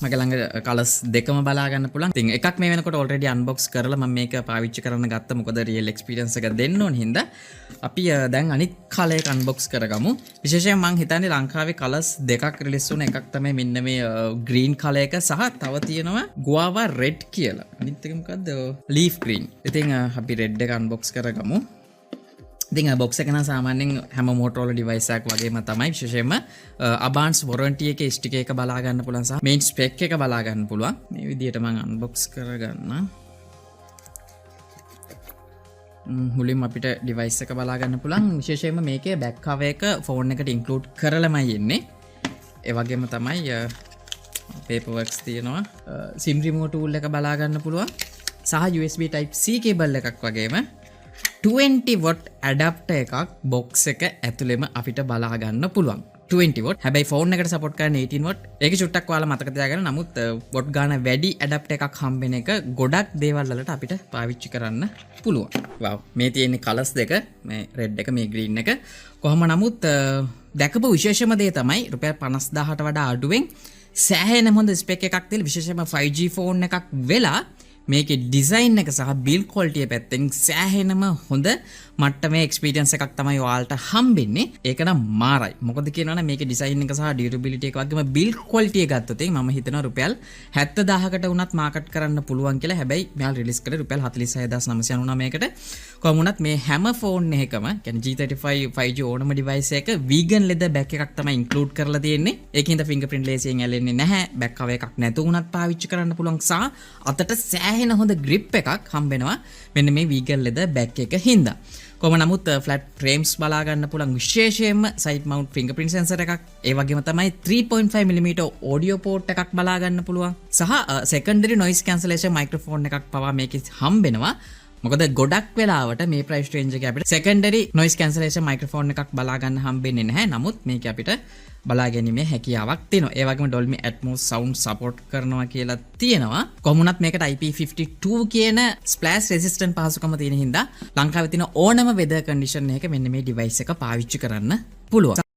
මගේ ළඟ කලර්ස් දෙකම බලා ගන්න පුළුවන්. ඉතින් එකක් මේ වෙනකොට already unbox කරලා මම මේක පාවිච්චි කරන්න ගත්තා. මොකද real experience එක දෙන්න ඕන හින්දා අපි දැන් අනිත් කලර් එක unbox කරගමු. විශේෂයෙන් මම හිතන්නේ ලංකාවේ කලර්ස් දෙකක් රිලීස් වුණ එකක් තමයි මෙන්න මේ green කලර් එක සහ තව තියෙනවා guava red කියලා. අනිත් එක මොකද්ද? leaf green. ඉතින් අපි red එක unbox කරගමු. ඉතින් box එක නම් සාමාන්‍යයෙන් හැම Motorola device එකක් වගේම තමයි. විශේෂයෙන්ම advance warranty එකේ sticker එක බලා ගන්න පුළුවන් සහ main spec එක බලා ගන්න පුළුවන්. මේ විදිහට මම unbox කරගන්නම්. මුලින්ම අපිට device එක බලා ගන්න පුළුවන්. විශේෂයෙන්ම මේකේ back cover එක phone එකට include කරලාමයි එන්නේ. ඒ වගේම තමයි paperworks තියෙනවා. SIM remote tool එක බලා ගන්න පුළුවන්. සහ USB type C cable එකක් වගේම 20 watt adapter එකක් box එක ඇතුළෙම අපිට බලා ගන්න පුළුවන්. 20 watt. හැබැයි phone එකට support කරන 18 watt. ඒක චුට්ටක් ඔයාලා මතක තියාගන්න. නමුත් watt ගාන වැඩි adapter එකක් හම්බෙන එක ගොඩක් දේවල් වලට අපිට පාවිච්චි කරන්න පුළුවන්. wow. මේ තියෙන්නේ colors දෙක. මේ red එක, මේ green එක. කොහොම නමුත් දැකපු විශේෂම දේ තමයි රුපියල් 50000ට වඩා අඩුවෙන් සෑහෙන හොඳ spec එකක් තියෙන විශේෂයෙන්ම 5G phone එකක් වෙලා මේකේ ඩිසයින් එක සහ බිල්ඩ් ක්වොලිටි පැත්තෙන් සෑහෙනම හොඳ මට්ටමේ එක්ස්පීරියන්ස් එකක් තමයි ඔයාලට හම්බෙන්නේ. ඒක නම් මාරයි. මොකද කියනවනම් මේකේ ඩිසයින් එක සහ ඩියුරබිලිටි එක වගේම බිල්ඩ් ක්වොලිටි එක ගත්තොත් මම හිතනවා රුපියල් 70000කට වුණත් මාකට් කරන්න පුළුවන් කියලා. හැබැයි මෙයාල රිලීස් කරේ රුපියල් 46999කට. කොහොම වුණත් මේ හැම ෆෝන් එකකම කියන්නේ G35 5G ඕනම ඩිවයිස් එක vegan leather back එකක් තමයි include කරලා තියෙන්නේ. ඒකින්ද fingerprint ලේසියෙන් ඇලෙන්නේ නැහැ. back cover එකක් නැතු වුණත් පාවිච්චි කරන්න පුළුවන් සහ අතට සෑහෙන හොඳ grip එකක් හම්බෙනවා මෙන්න මේ vegan leather back එක හින්දා. කොහොම නමුත් flat frames බලා ගන්න පුළුවන් විශේෂයෙන්ම side mount fingerprint sensor එකක්. ඒ වගේම තමයි 3.5mm audio port එකක් බලා ගන්න පුළුවන්. සහ secondary noise cancellation microphone එකක් පවා මේකේ හම්බෙනවා. මොකද ගොඩක් වෙලාවට මේ price range එකේ අපිට secondary noise cancellation microphone එකක් බලා ගන්න හම්බෙන්නේ නැහැ. නමුත් මේක අපිට බලා ගැනීමේ හැකියාවක් තියෙනවා. ඒ වගේම Dolby Atmos sound support කරනවා කියලා තියෙනවා. කොහොමුණත් මේකට IP52 කියන splash resistant පහසුකම තියෙන හින්දා ලංකාවේ තියෙන ඕනම weather condition එකක මෙන්න මේ device එක පාවිච්චි කරන්න පුළුවන්.